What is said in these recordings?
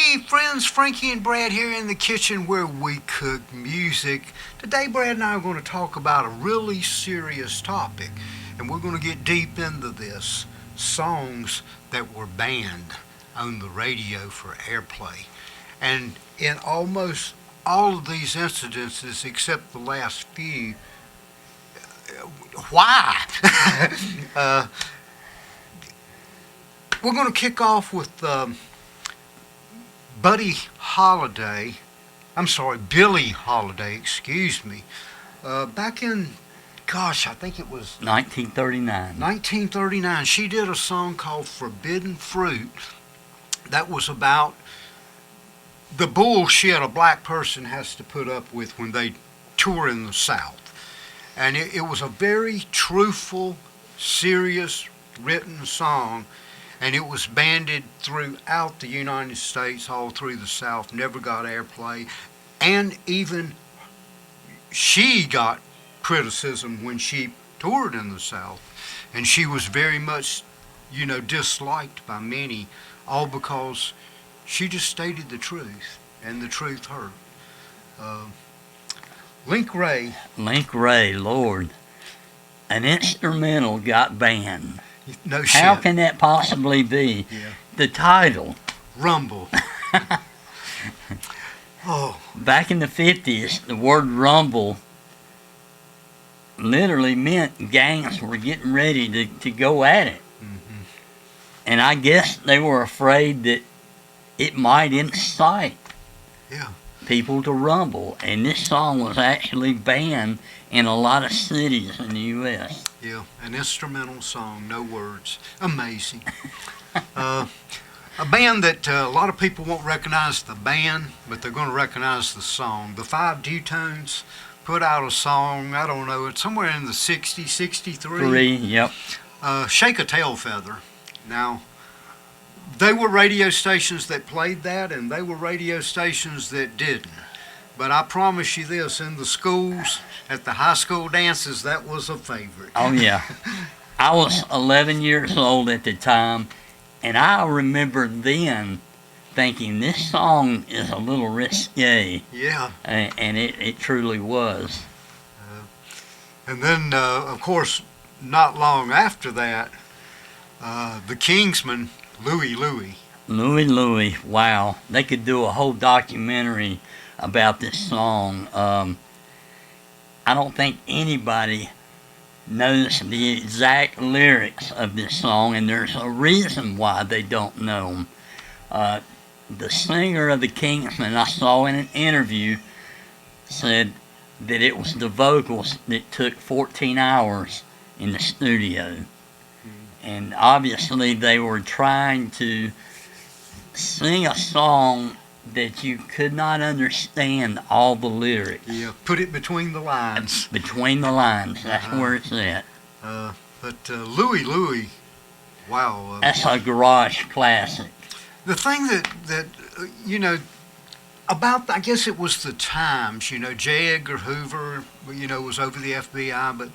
Hey friends, Frankie and Brad here in the kitchen where we cook music. Today Brad and I are going to talk about a really serious topic, and we're going to get deep into this. Songs that were banned on the radio for airplay. And in almost all of these incidences, except the last few, why? uh, we're going to kick off with Buddy Holiday, Billie Holiday, excuse me. Back in, I think it was 1939. 1939, she did a song called Forbidden Fruit that was about the bullshit a black person has to put up with when they tour in the South. And it was a very truthful, serious, written song, and it was banded throughout the United States, all through the South, never got airplay, and even she got criticism when she toured in the South, and she was very much, disliked by many, all because she just stated the truth, and the truth hurt. Link Ray, Lord. An instrumental got banned. no shit. How can that possibly be? Yeah. The title. Rumble. Oh, Back in the 50s, the word rumble literally meant gangs were getting ready to go at it. hmm And I guess they were afraid that it might incite yeah. people to rumble. And this song was actually banned in a lot of cities in the U.S. Yeah, an instrumental song, no words. Amazing. A band that a lot of people won't recognize the band, but they're going to recognize the song. The Five Dewtones put out a song, I don't know, it's somewhere in the 60s, 63. Yep. Shake a Tail Feather. Now, they were radio stations that played that, and they were radio stations that didn't. But I promise you this, in the schools, at the high school dances, that was a favorite. Oh, yeah. I was 11 years old at the time, and I remember then thinking this song is a little risque, Yeah. and it truly was. And then, of course, not long after that, the Kingsmen, Louie Louie. Louie, wow. They could do a whole documentary about this song. I don't think anybody knows the exact lyrics of this song, and there's a reason why they don't know them. The singer of the Kingsmen, I saw in an interview, said that it was the vocals that took 14 hours in the studio. And obviously they were trying to sing a song that you could not understand all the lyrics. Yeah, put it between the lines. Between the lines, that's where it's at. But Louie Louie, wow. That's a garage classic. The thing that about, I guess it was the times, J. Edgar Hoover, was over the FBI, but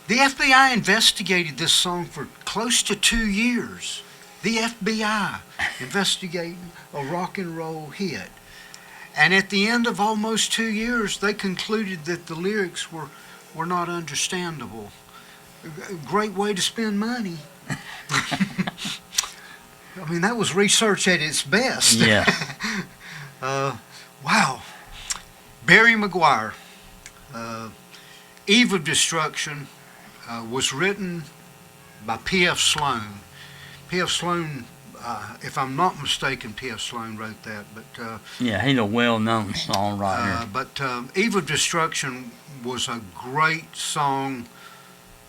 the FBI investigated this song for close to 2 years. The FBI investigating a rock and roll hit. And at the end of almost 2 years, they concluded that the lyrics were not understandable. A great way to spend money. I mean, that was research at its best. Yeah. Wow. Barry McGuire, Eve of Destruction, was written by P.F. Sloan. P.F. Sloan, if I'm not mistaken, P.F. Sloan wrote that. But Yeah, he's a well-known songwriter. but Eve of Destruction was a great song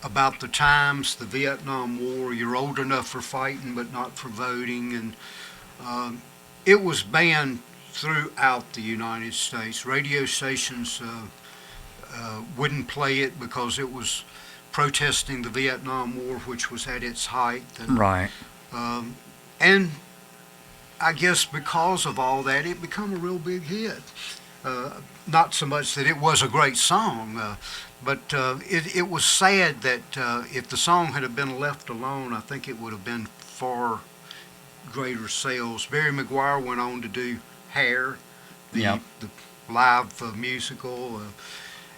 about the times, the Vietnam War. You're old enough for fighting, but not for voting. And it was banned throughout the United States. Radio stations wouldn't play it because it was protesting the Vietnam War, which was at its height. And, Right. And I guess because of all that, it became a real big hit. Not so much that it was a great song, but it was sad that if the song had been left alone, I think it would have been far greater sales. Barry McGuire went on to do Hair, Yep. the live musical,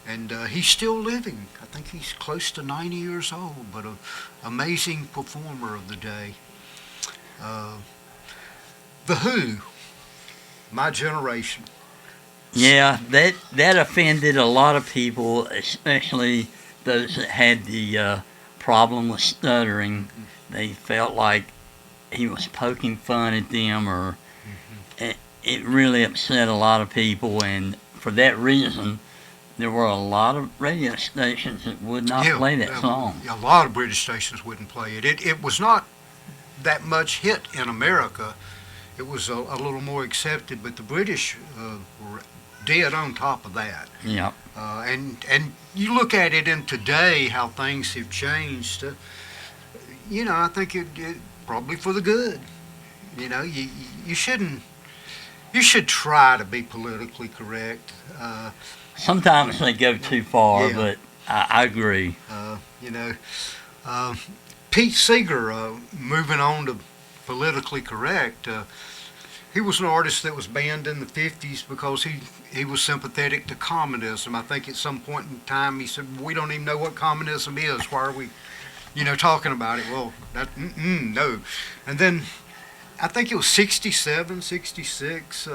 and he's still living. I think he's close to 90 years old, but an amazing performer of the day. The Who, my generation. Yeah, that offended a lot of people, especially those that had the problem with stuttering. They felt like he was poking fun at them, or it really upset a lot of people, and for that reason, there were a lot of radio stations that would not play that song. A lot of British stations wouldn't play it. It was not that much hit in America. It was a little more accepted, but the British were dead on top of that. Yeah. And you look at it in today, how things have changed. I think it probably for the good. You shouldn't. You should try to be politically correct. Sometimes they go too far, Yeah. but I agree. Pete Seeger, moving on to politically correct, he was an artist that was banned in the 50s because he was sympathetic to communism. I think at some point in time he said, we don't even know what communism is. Why are we, talking about it? Well, no. And then I think it was 67, 66,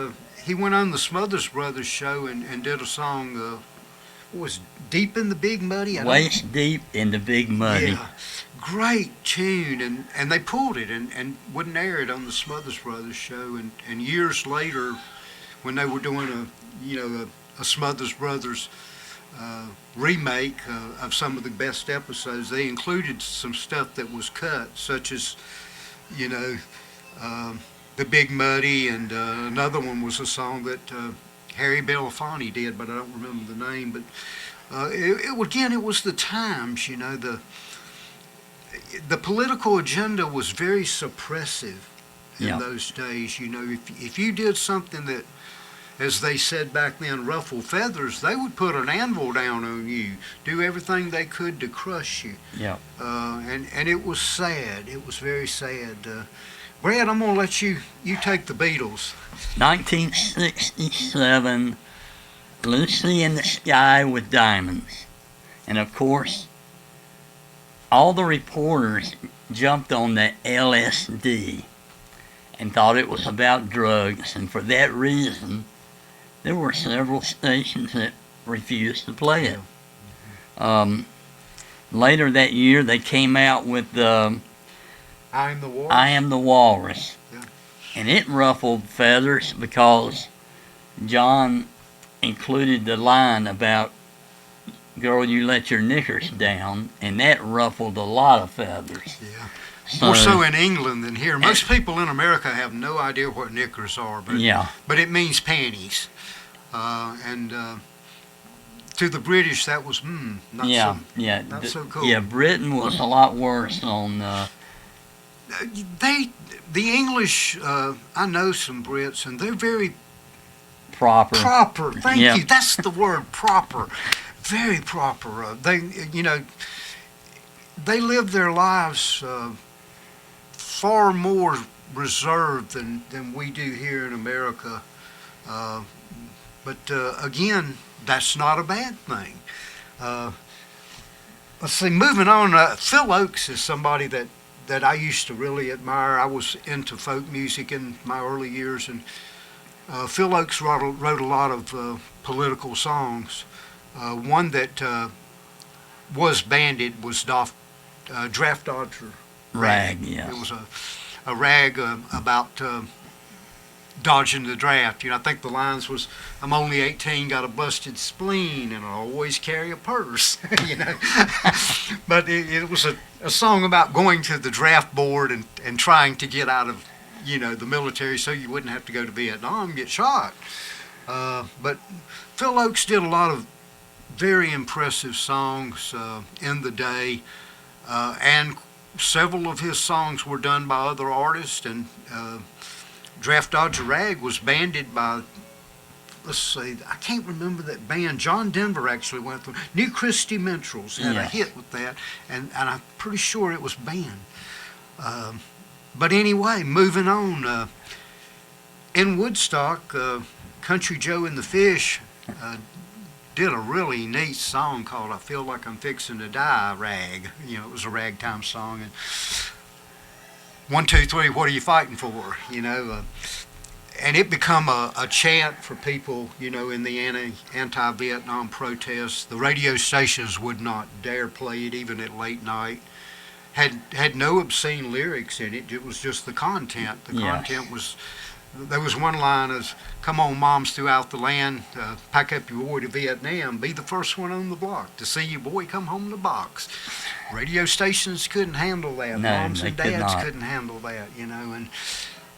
he went on the Smothers Brothers show and did a song, what was Deep in the Big Muddy? Waist deep in the big muddy. Yeah, great tune, and they pulled it and wouldn't air it on the Smothers Brothers show, and years later, when they were doing a Smothers Brothers remake of some of the best episodes, they included some stuff that was cut, such as the Big Muddy, and another one was a song that Harry Belafonte did, but I don't remember the name. But it was the times, the political agenda was very suppressive in Yeah. those days. If you did something that, as they said back then, ruffled feathers, they would put an anvil down on you, do everything they could to crush you. Yeah. And it was sad. It was very sad. Brad, I'm going to let you take the Beatles. 1967, Lucy in the Sky with Diamonds. And of course, all the reporters jumped on the LSD and thought it was about drugs, and for that reason, there were several stations that refused to play it. Later that year, they came out with I Am the Walrus. I Am the Walrus. Yeah. And it ruffled feathers because John included the line about, girl, you let your knickers down, and that ruffled a lot of feathers. Yeah. More so in England than here. Most people in America have no idea what knickers are, but it means panties. And to the British, that was not so cool. Yeah, Britain was a lot worse on. The English, I know some Brits, and they're very proper. Proper. Thank you. That's the word, proper. Very proper. They live their lives far more reserved than we do here in America. But again, that's not a bad thing. Let's see, moving on, Phil Oakes is somebody that I used to really admire. I was into folk music in my early years, and Phil Oakes wrote a lot of political songs. One that was banded was Draft Dodger Rag. Yeah. It was a rag about dodging the draft. I think the lines was, I'm only 18, got a busted spleen, and I always carry a purse. But it was a song about going to the draft board and trying to get out of the military so you wouldn't have to go to Vietnam and get shot. But Phil Oakes did a lot of very impressive songs in the day, and several of his songs were done by other artists, and Draft Dodger Rag was banded by, let's see, I can't remember that band. John Denver actually went through. New Christy Minstrels had a hit with that, and I'm pretty sure it was banned. But anyway, moving on. In Woodstock, Country Joe and the Fish did a really neat song called "I Feel Like I'm Fixing to Die" rag. You know, it was a ragtime song. And 1, 2, 3, what are you fighting for? You know, and it become a chant for people, you know, in the anti-Vietnam protests. The radio stations would not dare play it, even at late night. Had no obscene lyrics in it. It was just the content. The content was, there was one line as, "Come on, moms throughout the land, pack up your boy to Vietnam, be the first one on the block to see your boy come home to box." Radio stations couldn't handle that. No, Moms and they could dads not. couldn't handle that, you know. And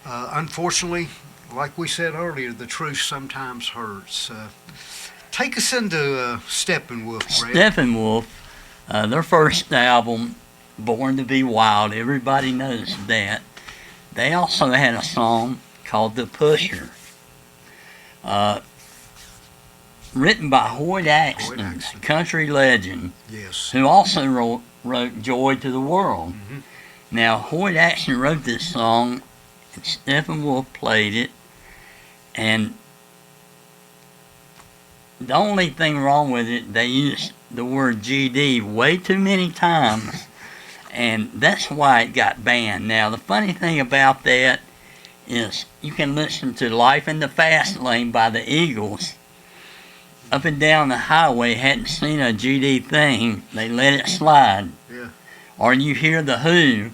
unfortunately, like we said earlier, the truth sometimes hurts. Take us into Steppenwolf, Brad. Steppenwolf, their first album, Born to Be Wild, everybody knows that. They also had a song called The Pusher, written by Hoyt Axton, Axton. country legend, Yes. who also wrote Joy to the World. Mhm. Now, Hoyt Axton wrote this song, and Steppenwolf played it, and the only thing wrong with it, they used the word GD way too many times, and that's why it got banned. Now, the funny thing about that is you can listen to Life in the Fast Lane by the Eagles. Up and down the highway, hadn't seen a GD thing, they let it slide. Yeah. Or you hear the Who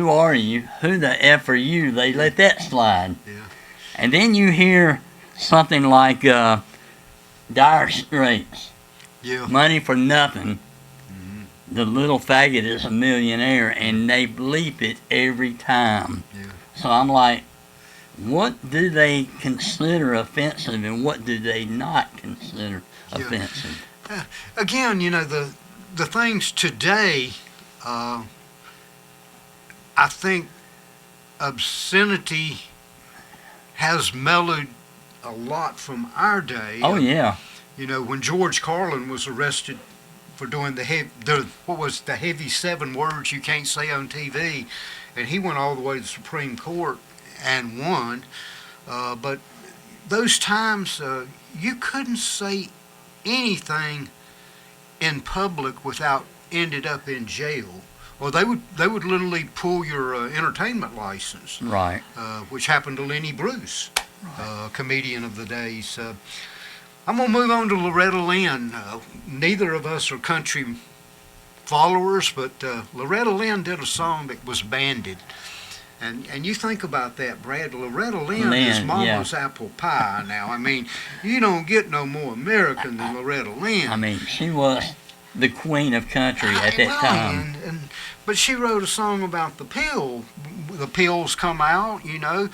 are you? Who the F are you? They let that slide. Yeah. And then you hear something like Dire Straits, Yeah. Money for Nothing, Mhm. The Little Faggot is a Millionaire, and they bleep it every time. Yeah. So I'm like, what do they consider offensive and what do they not consider Yeah. offensive? Again, you know, the things today, I think obscenity has mellowed a lot from our day. Oh, yeah. You know, when George Carlin was arrested for doing the heavy 7 words you can't say on TV, and he went all the way to the Supreme Court and won. But those times, you couldn't say anything in public without ended up in jail, or they would literally pull your entertainment license, Right. which happened to Lenny Bruce, comedian of the days. I'm gonna move on to Loretta Lynn. Neither of us are country followers, but Loretta Lynn did a song that was banded. And you think about that, Brad. Loretta Lynn is Mama's apple pie now. I mean, you don't get no more American than Loretta Lynn. I mean, she was the queen of country at that time. But she wrote a song about the pill. The pills come out, you know.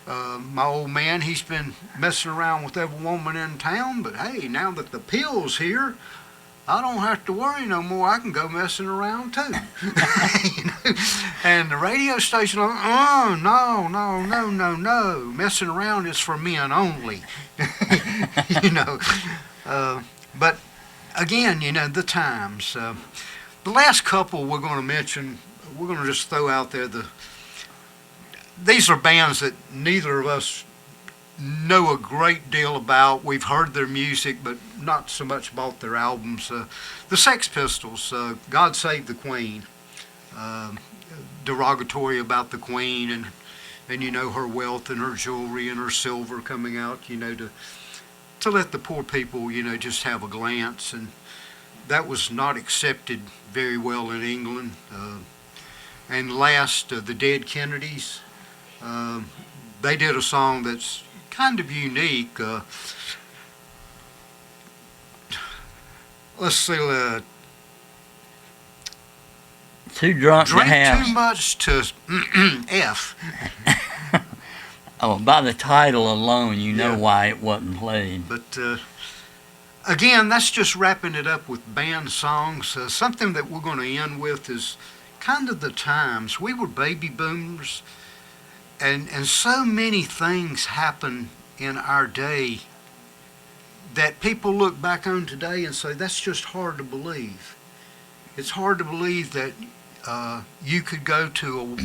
My old man, he's been messing around with every woman in town, but hey, now that the pill's here, I don't have to worry no more. I can go messing around too. You know? And the radio station, oh, no. Messing around is for men only. You know. But again, you know, the times. The last couple we're going to mention, we're going to just throw out there these are bands that neither of us know a great deal about. We've heard their music, but not so much bought their albums. The Sex Pistols, God Save the Queen, derogatory about the Queen and you know, her wealth and her jewelry and her silver coming out, you know, to let the poor people, you know, just have a glance. And that was not accepted very well in England. And last, the Dead Kennedys, they did a song that's kind of unique. Let's see, Too drunk to drink have. too much to F. Oh, by the title alone, you know Yeah. why it wasn't played. But again, that's just wrapping it up with band songs. Something that we're going to end with is kind of the times. We were baby boomers, and so many things happen in our day that people look back on today and say, that's just hard to believe. It's hard to believe that you could go to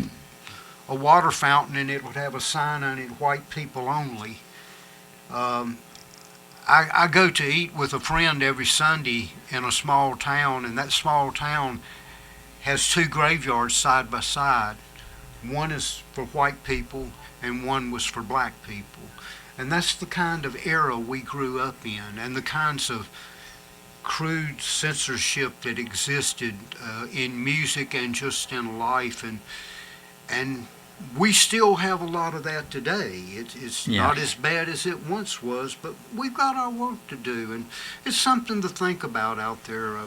a water fountain, and it would have a sign on it, white people only. I go to eat with a friend every Sunday in a small town, and that small town has two graveyards side by side. One is for white people and one was for black people. And that's the kind of era we grew up in, and the kinds of crude censorship that existed in music and just in life. And we still have a lot of that today. It's not as bad as it once was, but we've got our work to do, and it's something to think about out there.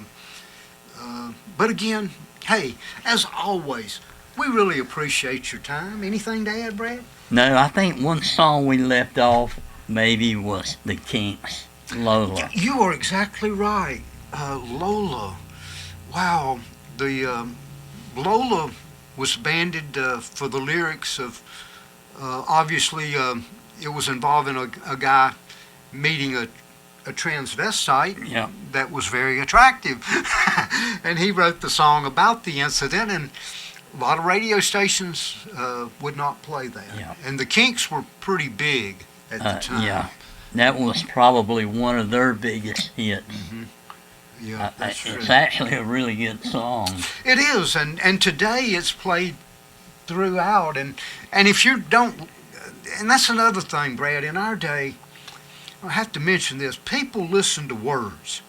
But again, hey, as always, we really appreciate your time. Anything to add, Brad? No, I think one song we left off maybe was the Kinks, Lola. You are exactly right. Lola. Wow. The Lola was banded for the lyrics of, obviously, it was involving a guy meeting a transvestite that was very attractive. And he wrote the song about the incident, and a lot of radio stations would not play that. Yeah. And the Kinks were pretty big at the time. Yeah, that was probably one of their biggest hits. Mm-hmm. Yeah, that's true. It's actually a really good song. It is, and today it's played throughout. And if you don't, and that's another thing, Brad, in our day, I have to mention this, people listen to words.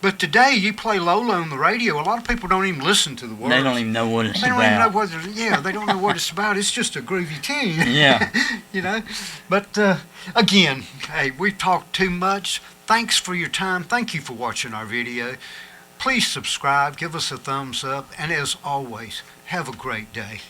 But today, you play Lola on the radio, a lot of people don't even listen to the words. They don't even know what it's about. They don't even know what they don't know what it's about. It's just a groovy tune. Yeah. You know? But, again, hey, we've talked too much. Thanks for your time. Thank you for watching our video. Please subscribe, give us a thumbs up, and as always, have a great day.